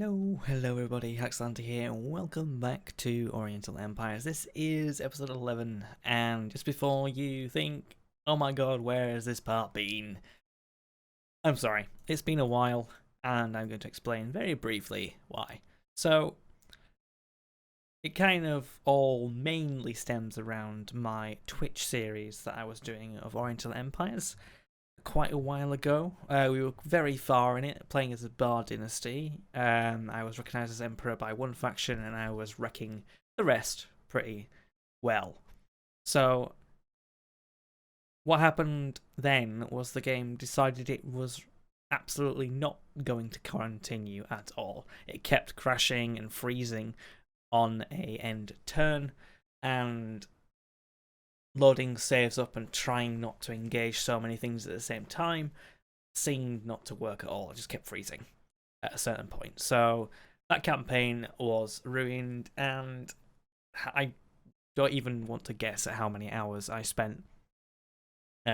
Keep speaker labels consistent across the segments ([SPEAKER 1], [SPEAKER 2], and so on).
[SPEAKER 1] Hello everybody, Haxlanter here, and welcome back to Oriental Empires. This is episode 11, and just before you think, oh my god, where has this part been? I'm sorry, it's been a while, and I'm going to explain very briefly why. So, it kind of all mainly stems around my Twitch series that I was doing of Oriental Empires quite a while ago. We were very far in it, playing as a Bar Dynasty. I was recognised as Emperor by one faction, and I was wrecking the rest pretty well. So, what happened then was the game decided it was absolutely not going to continue at all. It kept crashing and freezing on a end turn, and loading saves up and trying not to engage so many things at the same time seemed not to work at all. It just kept freezing at a certain point. So that campaign was ruined, and I don't even want to guess at how many hours I spent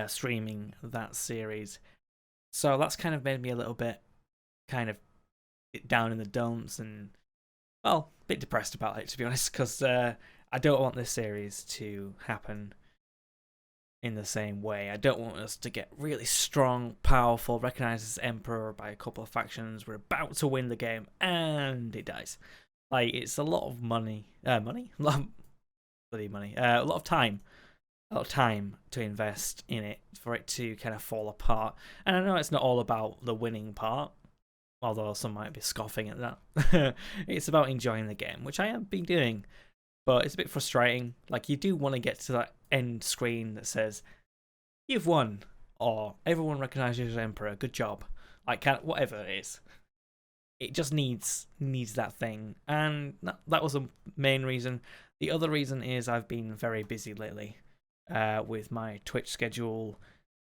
[SPEAKER 1] streaming that series. So that's kind of made me a little bit kind of down in the dumps and, well, a bit depressed about it, to be honest, because I don't want this series to happen in the same way. I don't want us to get really strong, powerful, recognized as Emperor by a couple of factions. We're about to win the game, and it dies. Like, it's a lot of money. Money? Bloody money. A lot of time. A lot of time to invest in it for it to kind of fall apart. And I know it's not all about the winning part, although some might be scoffing at that. It's about enjoying the game, which I have been doing. But it's a bit frustrating. Like, you do want to get to that end screen that says, you've won, or everyone recognizes you as Emperor, good job. Like, whatever it is. It just needs that thing. And that was the main reason. The other reason is I've been very busy lately with my Twitch schedule,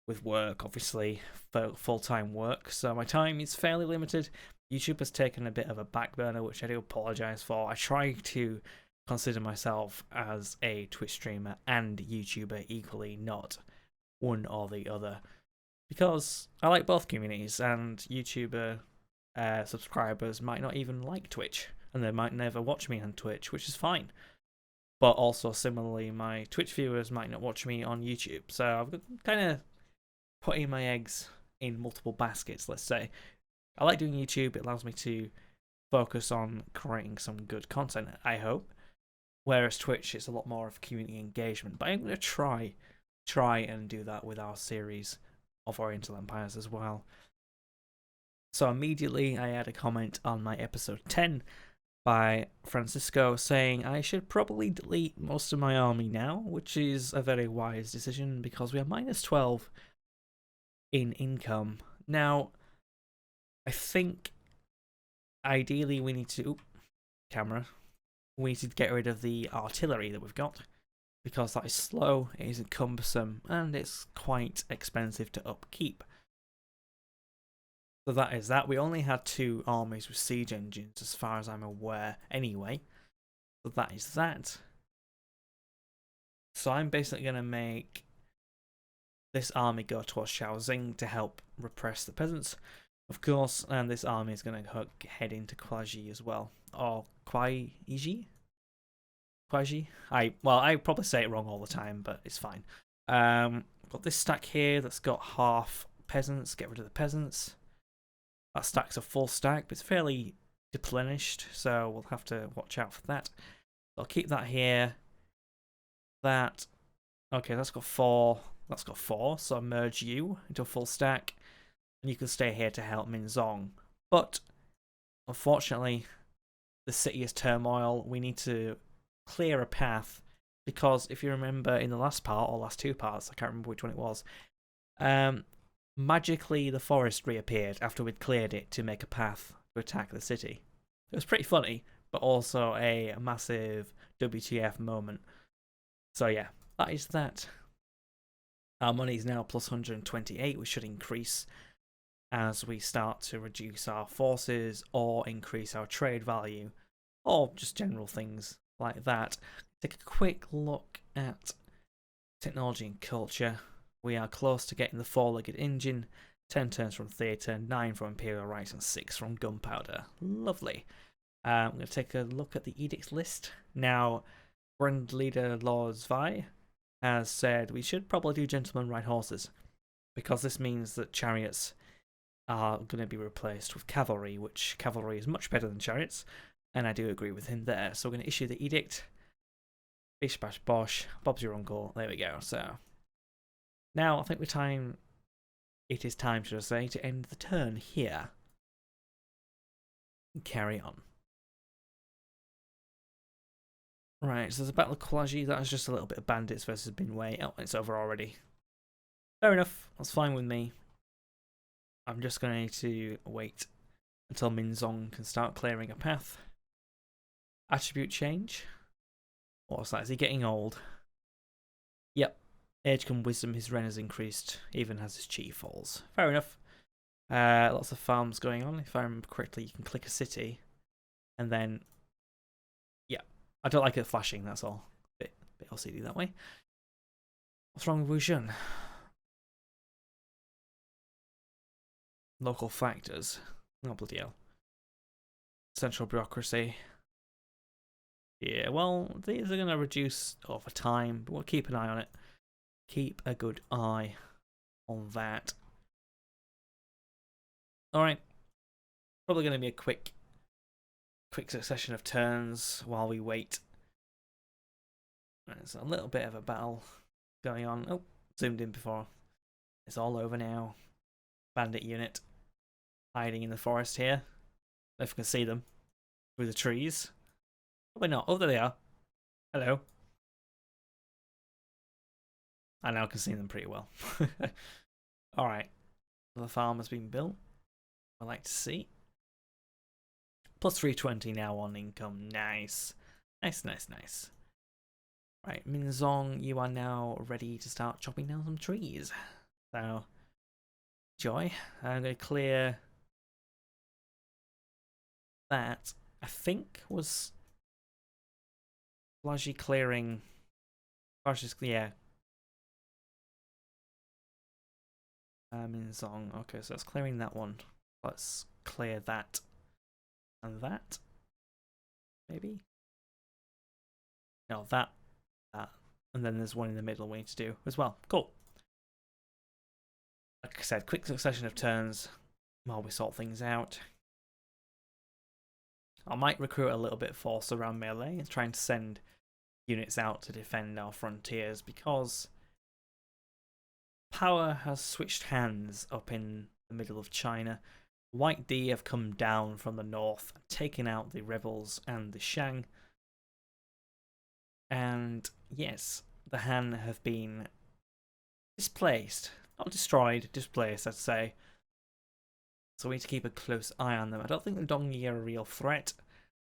[SPEAKER 1] with work, obviously, for full-time work. So my time is fairly limited. YouTube has taken a bit of a back burner, which I do apologize for. I try to consider myself as a Twitch streamer and YouTuber equally, not one or the other, because I like both communities, and YouTuber subscribers might not even like Twitch, and they might never watch me on Twitch, which is fine. But also, similarly, my Twitch viewers might not watch me on YouTube, so I've kind of putting my eggs in multiple baskets, let's say. I like doing YouTube. It allows me to focus on creating some good content, I hope. Whereas Twitch, it's a lot more of community engagement. But I'm going to try and do that with our series of Oriental Empires as well. So immediately I had a comment on my episode 10 by Francisco saying I should probably delete most of my army now, which is a very wise decision because we are minus 12 in income. Now, I think ideally we need to... We need to get rid of the artillery that we've got, because that is slow, it is cumbersome, and it's quite expensive to upkeep. So that is that. We only had 2 armies with siege engines, as far as I'm aware, anyway. So that is that. So I'm basically going to make this army go towards Shaoxing to help repress the peasants, of course, and this army is going to head into Kwaji as well. Or Kwaiji? I probably say it wrong all the time, but it's fine. Got this stack here that's got half peasants. Get rid of the peasants. That stack's a full stack, but it's fairly deplenished, so we'll have to watch out for that. I'll keep that here. That. Okay, that's got 4. That's got 4, so I'll merge you into a full stack. And you can stay here to help Minzong. But, unfortunately, the city is turmoil. We need to clear a path, because if you remember in the last part, or last 2 parts, I can't remember which one it was, magically the forest reappeared after we'd cleared it to make a path to attack the city. It was pretty funny, but also a massive WTF moment. So yeah, that is that. Our money is now plus 128, which should increase as we start to reduce our forces or increase our trade value, or just general things like that. Take a quick look at technology and culture. We are close to getting the 4-legged engine, 10 turns from theatre, 9 from Imperial Rights, and 6 from Gunpowder. Lovely. I'm going to take a look at the edicts list. Now, Grand Leader Lord Zvi has said we should probably do gentlemen ride horses, because this means that chariots are going to be replaced with cavalry, which cavalry is much better than chariots, and I do agree with him there. So we're going to issue the edict. Bish bash bosh, Bob's your uncle. There we go. So now I think it is time, should I say, to end the turn here. Carry on. Right, so there's a battle of Kwaji. That was just a little bit of bandits versus Binwei. Oh, it's over already. Fair enough. That's fine with me. I'm just going to wait until Minzong can start clearing a path. Attribute change. What's that? Is he getting old? Yep. Age and wisdom, his ren has increased, even as his chi falls. Fair enough. Lots of farms going on. If I remember correctly, you can click a city, and then, yeah, I don't like it flashing. That's all. Bit LCD that way. What's wrong with Wuzhen? Local factors. Oh bloody hell. Central bureaucracy. Yeah, well, these are going to reduce over time, but we'll keep an eye on it. Keep a good eye on that. Alright. Probably going to be a quick succession of turns while we wait. There's a little bit of a battle going on. Oh, zoomed in before. It's all over now. Bandit unit hiding in the forest here. If we can see them through the trees. Probably not. Oh, there they are. Hello. I now can see them pretty well. Alright. The farm has been built. I like to see. Plus 320 now on income. Nice. Nice. Right, Minzong, you are now ready to start chopping down some trees. So, enjoy. I'm going to clear that. I think was largely clearing. Yeah. Minzong. Okay, so it's clearing that one. Let's clear that and that. Maybe. No, that. And then there's one in the middle we need to do as well. Cool. Like I said, quick succession of turns while we sort things out. I might recruit a little bit of force around melee and trying to send units out to defend our frontiers, because power has switched hands up in the middle of China. White D have come down from the north, taken out the rebels and the Shang. And yes, the Han have been displaced. Not destroyed, displaced, I'd say. So we need to keep a close eye on them. I don't think the Dongyi are a real threat.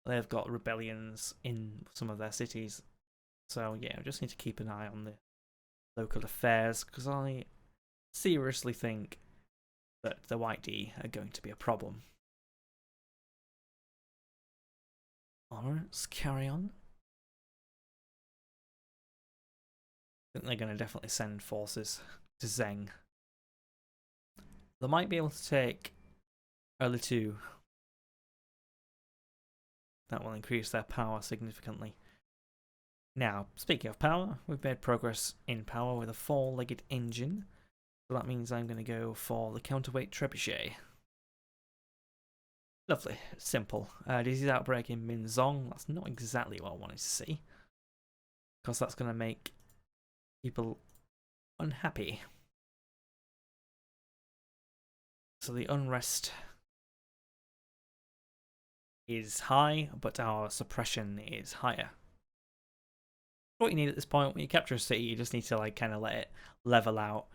[SPEAKER 1] They've got rebellions in some of their cities. So yeah, we just need to keep an eye on the local affairs, because I seriously think that the White D are going to be a problem. Alright, let's carry on. I think they're going to definitely send forces to Zheng. They might be able to take early 2. That will increase their power significantly. Now, speaking of power, we've made progress in power with a 4-legged engine. So that means I'm going to go for the counterweight trebuchet. Lovely, simple. Disease outbreak in Minzong. That's not exactly what I wanted to see, because that's going to make people unhappy. So the unrest is high, but our suppression is higher. What you need at this point, when you capture a city, you just need to kind of let it level out.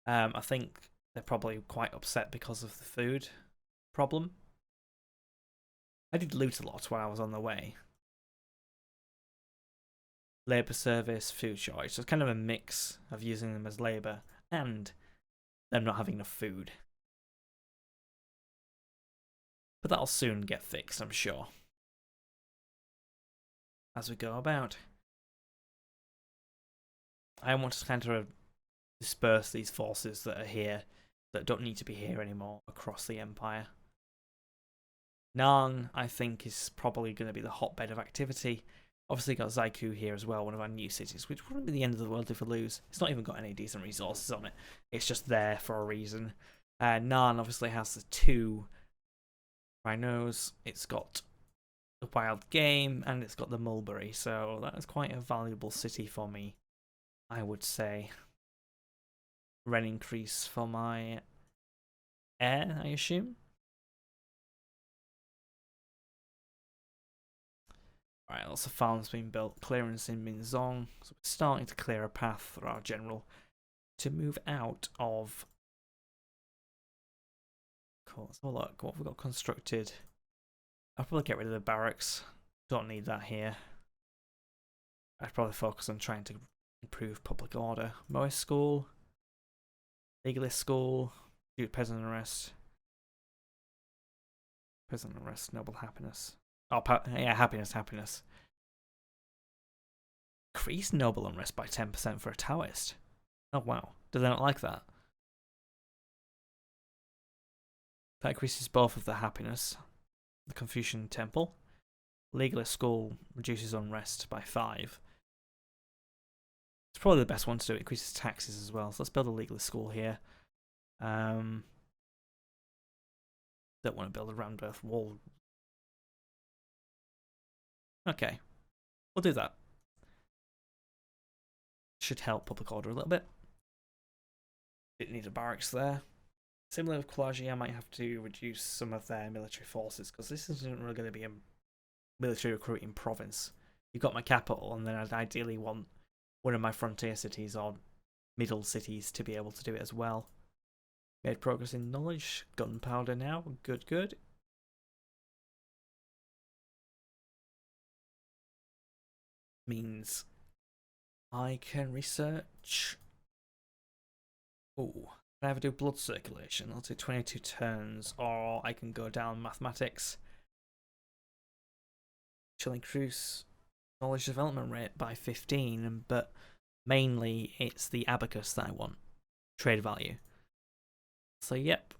[SPEAKER 1] I think they're probably quite upset because of the food problem. I did loot a lot while I was on the way. Labour service, food shortage. So it's kind of a mix of using them as labour and them not having enough food. But that'll soon get fixed, I'm sure, as we go about. I want to kind of disperse these forces that are here that don't need to be here anymore across the empire. Narn, I think, is probably going to be the hotbed of activity. Obviously got Zaiku here as well, one of our new cities, which wouldn't be the end of the world if we lose. It's not even got any decent resources on it. It's just there for a reason. Narn obviously has the 2 rhinos. It's got the wild game, and it's got the mulberry, so that is quite a valuable city for me, I would say. Rent increase for my heir, I assume. Alright, lots of farms being built, clearance in Minzong, so we're starting to clear a path for our general to move out of. Cool, let's have a look. What have we got constructed? I'll probably get rid of the barracks. Don't need that here. I'd probably focus on trying to improve public order. Moist school, legalist school, do peasant unrest. Peasant unrest, noble happiness. Oh, yeah, happiness. Increase noble unrest by 10% for a Taoist. Oh, wow. Do they not like that? That increases both of the happiness. The Confucian Temple. Legalist school reduces unrest by 5. It's probably the best one to do. It increases taxes as well. So let's build a legalist school here. Don't want to build a rammed earth wall. Okay, we'll do that. Should help public order a little bit. Didn't need a barracks there. Similar with Kulaji, I might have to reduce some of their military forces because this isn't really going to be a military recruiting province. You've got my capital, and then I'd ideally want one of my frontier cities or middle cities to be able to do it as well. Made progress in knowledge. Gunpowder now. Good. Means I can research. Oh, can I ever do blood circulation? I'll do 22 turns, or I can go down mathematics. She'll increase knowledge development rate by 15, but mainly it's the abacus that I want. Trade value. So, yep.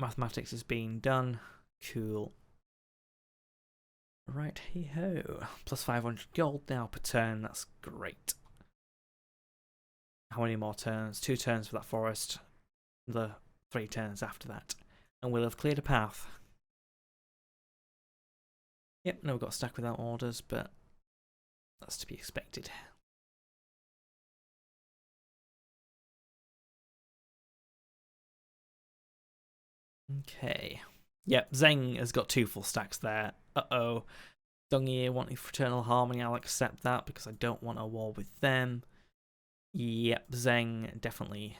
[SPEAKER 1] Mathematics is being done. Cool. Right, hey-ho. Plus 500 gold now per turn. That's great. How many more turns? 2 turns for that forest. The 3 turns after that. And we'll have cleared a path. Yep, no, we've got a stack without orders, but that's to be expected. Okay. Yep, Zeng has got 2 full stacks there. Uh-oh. Dongye wanting fraternal harmony, I'll accept that because I don't want a war with them. Yep, Zeng, definitely.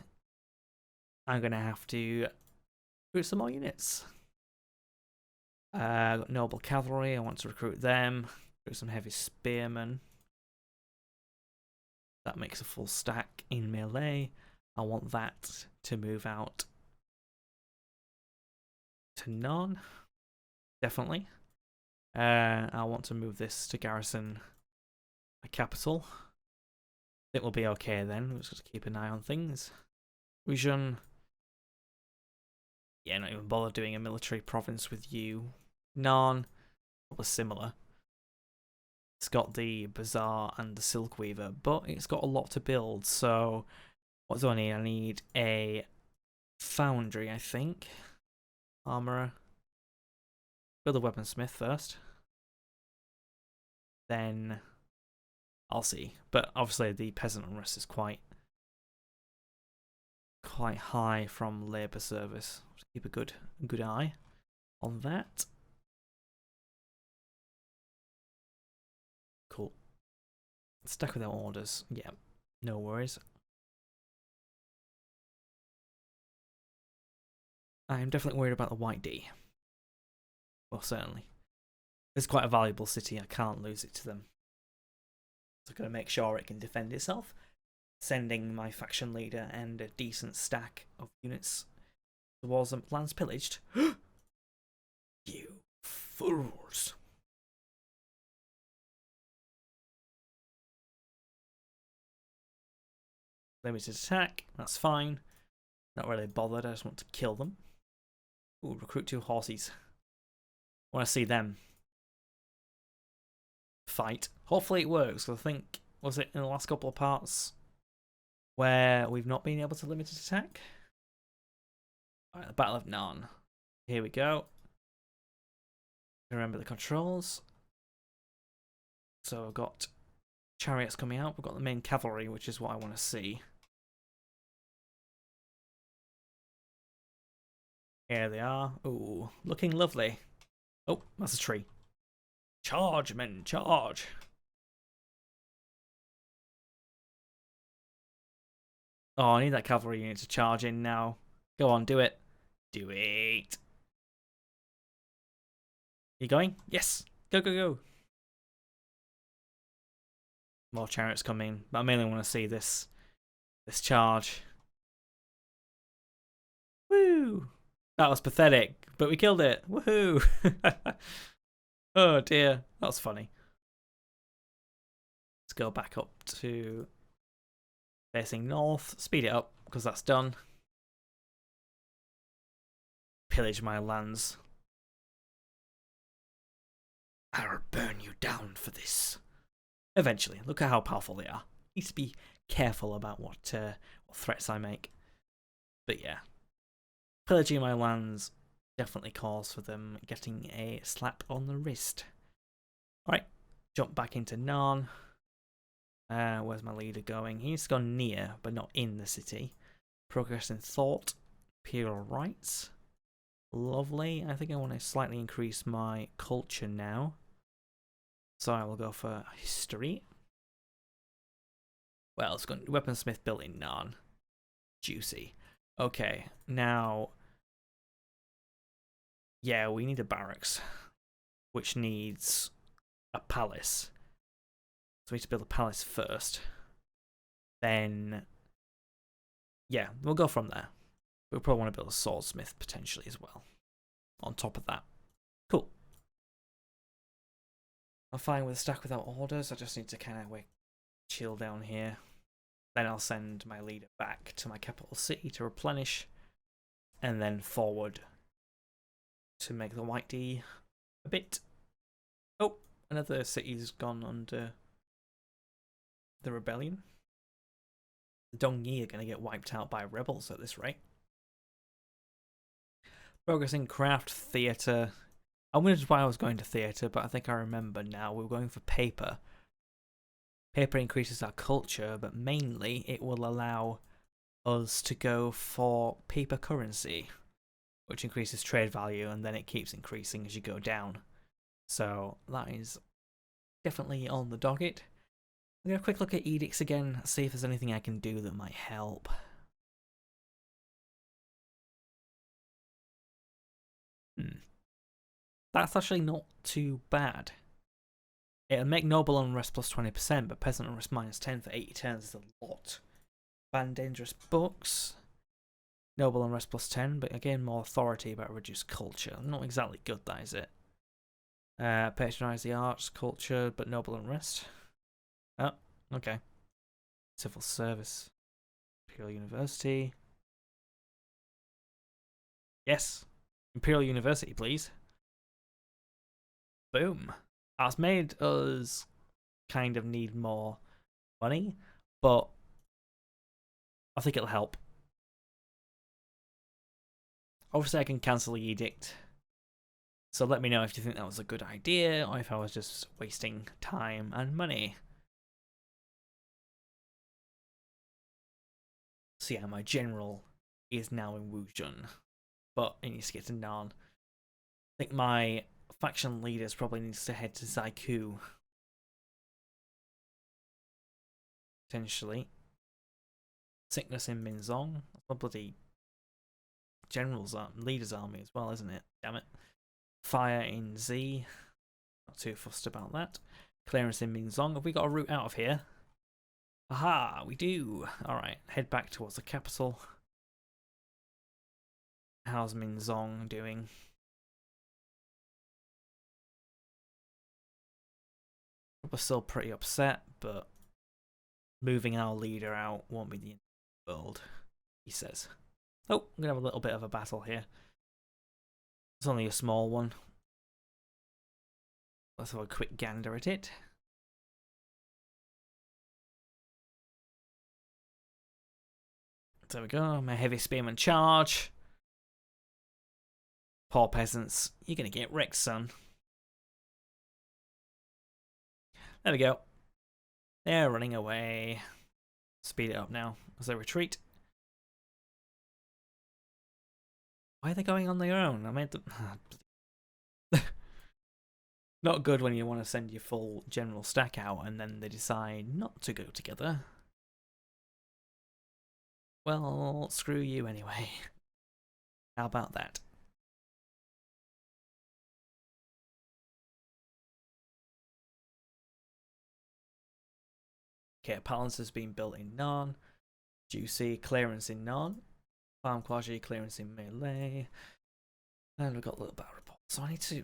[SPEAKER 1] I'm going to have to recruit some more units. Got noble cavalry, I want to recruit them. Recruit some heavy spearmen. That makes a full stack in melee. I want that to move out to none. Definitely. I want to move this to garrison a capital. It will be okay then. We'll just keep an eye on things. Region. Yeah, not even bother doing a military province with you. Narn. Probably similar. It's got the Bazaar and the Silk Weaver, but it's got a lot to build, so what do I need? I need a foundry, I think. Armourer. Build a weaponsmith first. Then I'll see. But obviously the peasant unrest is quite high from labour service. Just keep a good eye on that. Cool. Stuck without orders. Yeah, no worries. I'm definitely worried about the White D. Well, certainly. It's quite a valuable city. I can't lose it to them. So I've got to make sure it can defend itself. Sending my faction leader and a decent stack of units towards them. Lands pillaged. You fools. Limited attack. That's fine. Not really bothered, I just want to kill them. Ooh, recruit 2 horses. I want to see them fight. Hopefully it works, because I think, was it in the last couple of parts where we've not been able to limited attack? Alright, the Battle of Narn. Here we go. Remember the controls. So I've got chariots coming out. We've got the main cavalry, which is what I want to see. Here they are. Ooh, looking lovely. Oh, that's a tree. Charge, men, charge. Oh, I need that cavalry unit to charge in now. Go on, do it. Do it. You going? Yes. Go, go, go. More chariots coming, but I mainly want to see this charge. Woo! That was pathetic, but we killed it. Woohoo! Oh dear, that was funny. Let's go back up to facing north. Speed it up because that's done. Pillage my lands. I'll burn you down for this. Eventually, look at how powerful they are. Need to be careful about what threats I make. But yeah, pillaging my lands definitely calls for them getting a slap on the wrist. Alright, jump back into Narn. Where's my leader going? He's gone near, but not in the city. Progress in thought. Imperial rights. Lovely. I think I want to slightly increase my culture now. So I will go for history. Well, it's got weaponsmith built in Narn. Juicy. Okay, now... yeah, we need a barracks, which needs a palace. So we need to build a palace first. Then... yeah, we'll go from there. We'll probably want to build a swordsmith potentially as well. On top of that. Cool. I'm fine with a stack without orders. I just need to kind of chill down here. Then I'll send my leader back to my capital city to replenish. And then forward to make the White D a bit. Oh, another city's gone under the rebellion. The Dongyi are going to get wiped out by rebels at this rate. Progress in craft, theatre. I wondered why I was going to theatre, but I think I remember now. We were going for paper. Paper increases our culture, but mainly it will allow us to go for paper currency, which increases trade value, and then it keeps increasing as you go down. So that is definitely on the docket. I'm going to quick look at edicts again, see if there's anything I can do that might help. That's actually not too bad. It'll make noble unrest plus 20%, but peasant unrest minus 10 for 80 turns is a lot. Ban dangerous books. Noble unrest plus 10, but again more authority but reduced culture. Not exactly good, that is it. Patronise the arts, culture, but noble unrest. Oh, okay. Civil service. Imperial University. Yes. Imperial University, please. Boom. That's made us kind of need more money, but I think it'll help. Obviously, I can cancel the edict. So let me know if you think that was a good idea, or if I was just wasting time and money. So yeah, my general is now in Wuzhen, but it needs to get to Narn. I think my faction leaders probably needs to head to Zaiku. Potentially. Sickness in Minzong. That's my bloody leader's army as well, isn't it? Damn it. Fire in Z. Not too fussed about that. Clearance in Minzong. Have we got a route out of here? Aha, we do. Alright, head back towards the capital. How's Minzong doing? We're still pretty upset, but moving our leader out won't be the end of the world, he says. Oh, I'm gonna have a little bit of a battle here. It's only a small one. Let's have a quick gander at it. There we go, my heavy spearman charge. Poor peasants, you're gonna get wrecked, son. There we go. They're running away. Speed it up now as they retreat. Why are they going on their own? I made them... Not good when you want to send your full general stack out and then they decide not to go together. Well, screw you anyway. How about that? Okay, palace has been built in Narn. Juicy clearance in Narn. Farm quasi clearance in melee. And we've got a little battle report. So I need to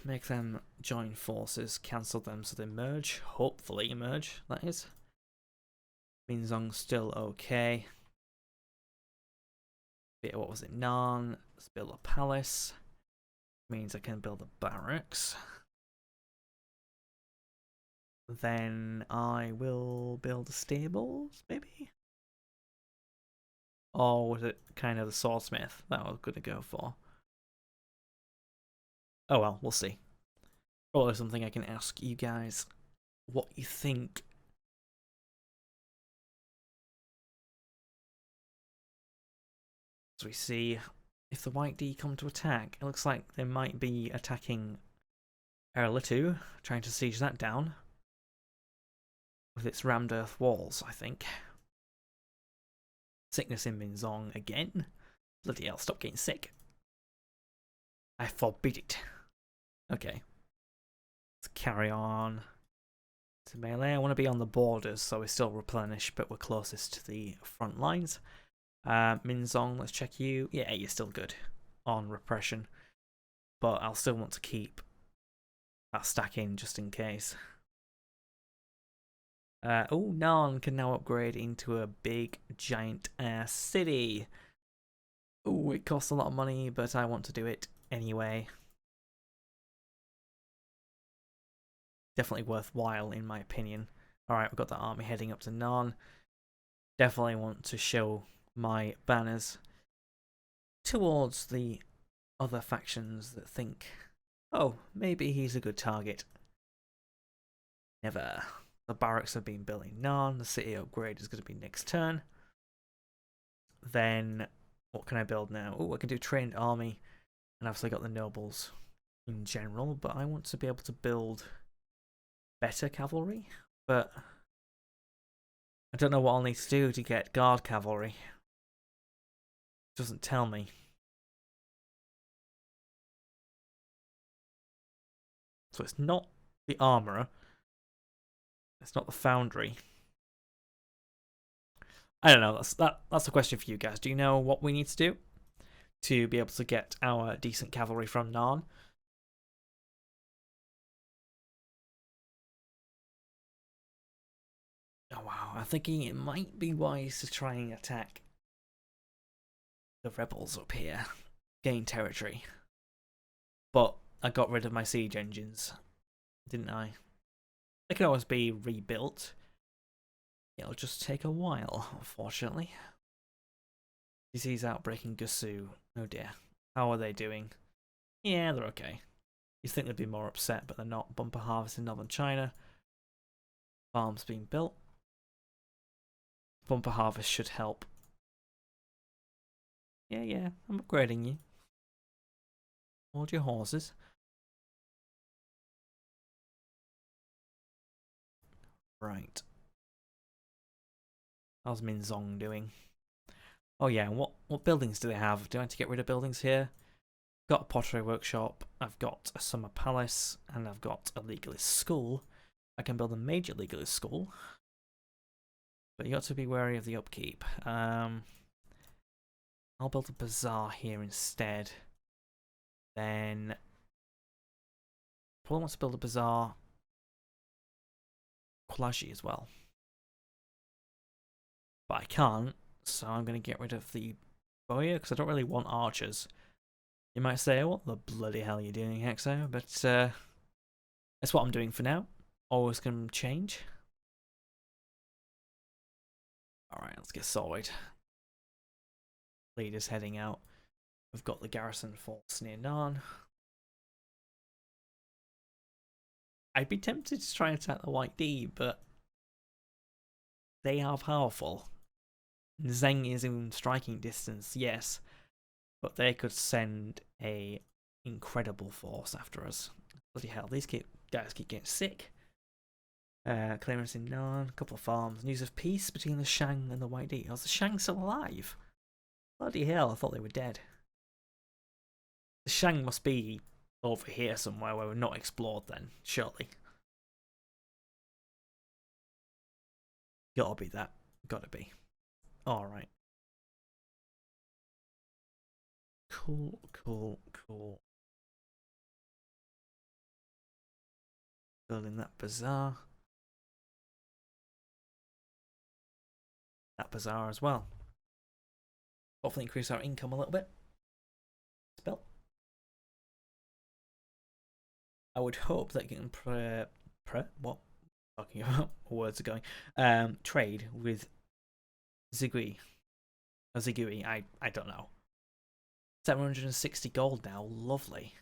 [SPEAKER 1] make them join forces, cancel them so they merge. Hopefully merge, that is. Minzong's still okay. What was it? Narn. Let's build a palace. Means I can build a barracks. Then I will build stables, maybe? Or was it kind of the swordsmith that I was going to go for? Oh well, we'll see. Probably something I can ask you guys what you think. So we see if the White D come to attack. It looks like they might be attacking Erlitu, trying to siege that down. With its rammed earth walls, I think. Sickness in Minzong again. Bloody hell, stop getting sick. I forbid it. Okay. Let's carry on to melee. I want to be on the borders, so we still replenish, but we're closest to the front lines. Minzong, let's check you. Yeah, you're still good on repression, but I'll still want to keep that stack in just in case. Oh, Narn can now upgrade into a big, giant ass city. Oh, it costs a lot of money, but I want to do it anyway. Definitely worthwhile, in my opinion. Alright, we've got that army heading up to Narn. Definitely want to show my banners towards the other factions that think, oh, maybe he's a good target. Never. The barracks have been built in Narn. The city upgrade is going to be next turn. Then, what can I build now? Oh, I can do trained army. And I've obviously got the nobles in general, but I want to be able to build better cavalry. But I don't know what I'll need to do to get guard cavalry. It doesn't tell me. So it's not the armourer. It's not the foundry. I don't know. That's a question for you guys. Do you know what we need to do to be able to get our decent cavalry from Narn? Oh wow, I'm thinking it might be wise to try and attack the rebels up here, gain territory. But I got rid of my siege engines, didn't I? They can always be rebuilt. It'll just take a while, unfortunately. Disease outbreak in Gusu. Oh dear. How are they doing? Yeah, they're okay. You'd think they'd be more upset, but they're not. Bumper harvest in northern China. Farms being built. Bumper harvest should help. Yeah, I'm upgrading you. Hold your horses. Right. How's Minzong doing? Oh yeah, what buildings do they have? Do I have to get rid of buildings here? Got a pottery workshop, I've got a summer palace, and I've got a legalist school. I can build a major legalist school. But you got to be wary of the upkeep. I'll build a bazaar here instead. Then probably want to build a bazaar Kulashi as well. But I can't, so I'm going to get rid of the for you, because I don't really want archers. You might say, what the bloody hell are you doing, Hexo? But that's what I'm doing for now. Always can change. Alright, let's get sorted. Leaders heading out. We've got the garrison force near Narn. I'd be tempted to try and attack the White D, but they are powerful. Zheng is in striking distance, yes, but they could send a incredible force after us. Bloody hell, these guys keep getting sick. Clearance in Narn, a couple of farms. News of peace between the Shang and the White D. Is the Shang still alive? Bloody hell, I thought they were dead. The Shang must be over here somewhere where we're not explored then, surely. Gotta be that. Gotta be. Alright. Cool, cool, cool. Building that bazaar. That bazaar as well. Hopefully increase our income a little bit. Spell. I would hope that you can what? Talking about words are going. Trade with Zigui. Or Zigui, I don't know. 760 gold now, lovely.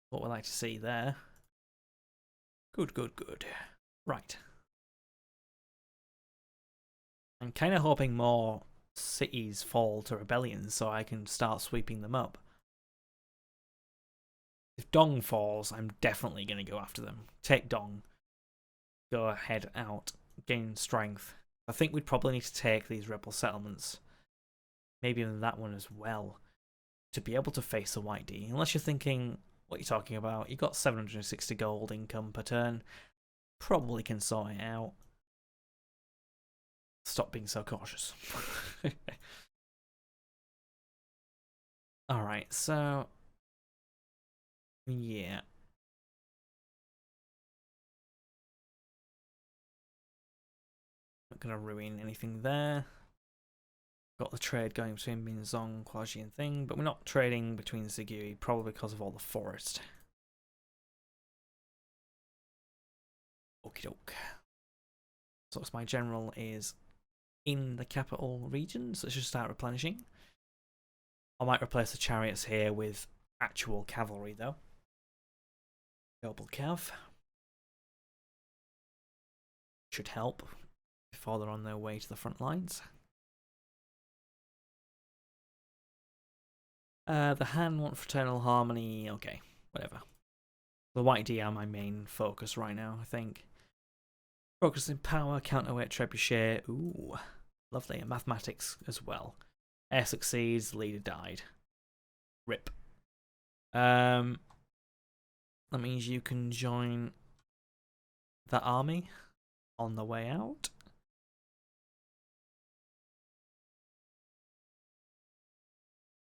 [SPEAKER 1] What we'd like to see there. Good, good, good. Right. I'm kind of hoping more cities fall to rebellions so I can start sweeping them up. If Dong falls, I'm definitely going to go after them. Take Dong. Go ahead out. Gain strength. I think we'd probably need to take these rebel settlements. Maybe even that one as well. To be able to face the White D. Unless you're thinking, what you're talking about, you've got 760 gold income per turn. Probably can sort it out. Stop being so cautious. Alright, so... yeah. Not gonna ruin anything there. Got the trade going between Minzong, Quaji and Thing, but we're not trading between Zigui, probably because of all the forest. Okie doke. So my general is in the capital region, so it should start replenishing. I might replace the chariots here with actual cavalry though. Double cav. Should help before they're on their way to the front lines. The Han want fraternal harmony. Okay, whatever. The White D are my main focus right now, I think. Focus in power, counterweight trebuchet. Ooh, lovely. And mathematics as well. Air succeeds, leader died. Rip. That means you can join the army on the way out.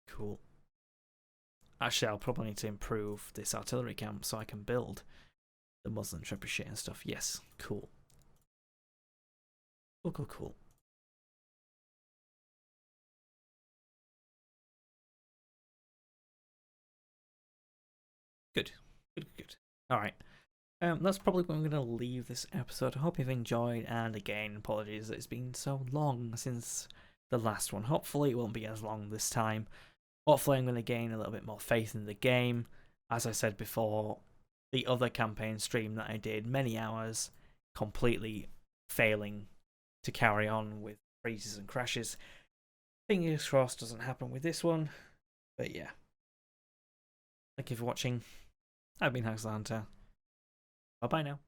[SPEAKER 1] Cool. Actually, I'll probably need to improve this artillery camp so I can build the Muslim trebuchet and stuff. Yes, cool. Cool, cool, cool. Good, good, good. Alright. That's probably where I'm going to leave this episode. I hope you've enjoyed, and again, apologies that it's been so long since the last one. Hopefully it won't be as long this time. Hopefully I'm going to gain a little bit more faith in the game. As I said before, the other campaign stream that I did, many hours, completely failing to carry on with freezes and crashes. Fingers crossed doesn't happen with this one, but yeah. Thank you for watching. I've been Hax the Hunter. Bye bye now.